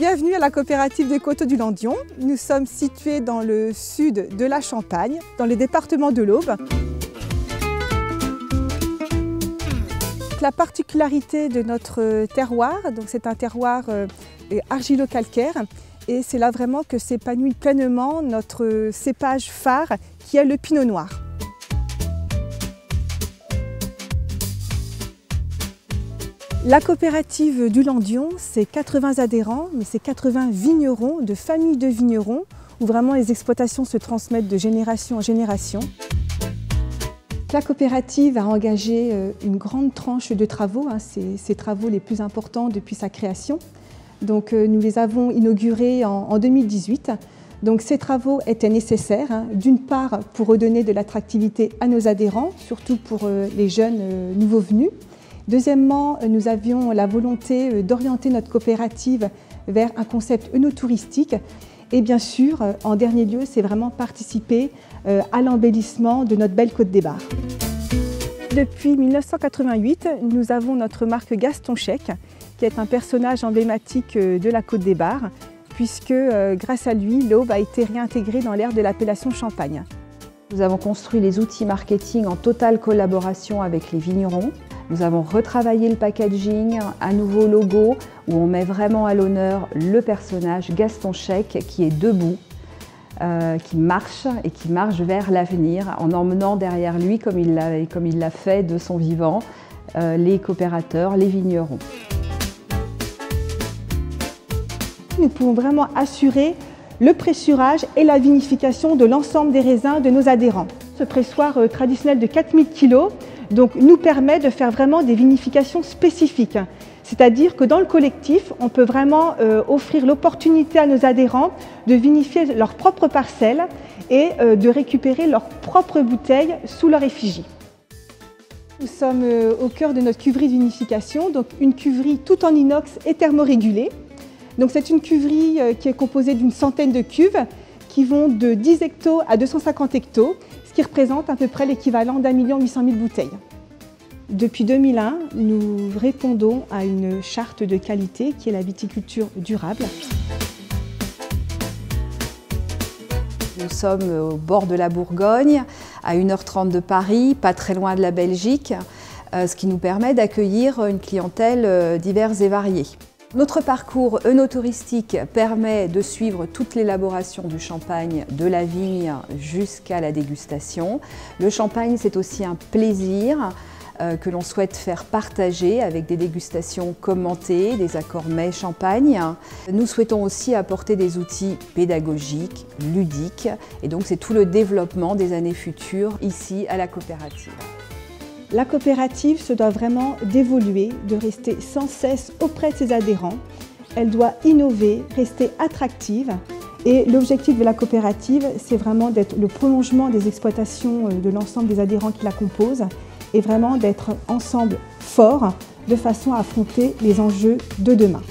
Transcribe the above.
Bienvenue à la coopérative des Coteaux du Landion. Nous sommes situés dans le sud de la Champagne, dans le département de l'Aube. La particularité de notre terroir, c'est un terroir argilo-calcaire et c'est là vraiment que s'épanouit pleinement notre cépage phare qui est le pinot noir. La coopérative du Landion, c'est 80 adhérents, mais c'est 80 vignerons, de familles de vignerons, où vraiment les exploitations se transmettent de génération en génération. La coopérative a engagé une grande tranche de travaux, c'est ses travaux les plus importants depuis sa création. Donc, nous les avons inaugurés en 2018. Donc, ces travaux étaient nécessaires, d'une part pour redonner de l'attractivité à nos adhérents, surtout pour les jeunes nouveaux venus. Deuxièmement, nous avions la volonté d'orienter notre coopérative vers un concept œnotouristique. Et bien sûr, en dernier lieu, c'est vraiment participer à l'embellissement de notre belle Côte des Bars. Depuis 1988, nous avons notre marque Gaston Chek, qui est un personnage emblématique de la Côte des Bars, puisque grâce à lui, l'Aube a été réintégrée dans l'aire de l'appellation Champagne. Nous avons construit les outils marketing en totale collaboration avec les vignerons. Nous avons retravaillé le packaging, un nouveau logo où on met vraiment à l'honneur le personnage Gaston Chek qui est debout, qui marche vers l'avenir en emmenant derrière lui, comme il l'a fait de son vivant, les coopérateurs, les vignerons. Nous pouvons vraiment assurer le pressurage et la vinification de l'ensemble des raisins de nos adhérents. Ce pressoir traditionnel de 4000 kg nous permet de faire vraiment des vinifications spécifiques. C'est-à-dire que dans le collectif, on peut vraiment offrir l'opportunité à nos adhérents de vinifier leur propre parcelle et de récupérer leurs propres bouteilles sous leur effigie. Nous sommes au cœur de notre cuverie de vinification, donc une cuverie tout en inox et thermorégulée. C'est une cuverie qui est composée d'une centaine de cuves qui vont de 10 hectos à 250 hectos, ce qui représente à peu près l'équivalent d'1 800 000 bouteilles. Depuis 2001, nous répondons à une charte de qualité qui est la viticulture durable. Nous sommes au bord de la Bourgogne, à 1h30 de Paris, pas très loin de la Belgique, ce qui nous permet d'accueillir une clientèle diverse et variée. Notre parcours œnotouristique permet de suivre toute l'élaboration du champagne, de la vigne jusqu'à la dégustation. Le champagne, c'est aussi un plaisir que l'on souhaite faire partager avec des dégustations commentées, des accords mets-champagne. Nous souhaitons aussi apporter des outils pédagogiques, ludiques, et donc c'est tout le développement des années futures ici à la coopérative. La coopérative se doit vraiment d'évoluer, de rester sans cesse auprès de ses adhérents. Elle doit innover, rester attractive. Et l'objectif de la coopérative, c'est vraiment d'être le prolongement des exploitations de l'ensemble des adhérents qui la composent et vraiment d'être ensemble forts de façon à affronter les enjeux de demain.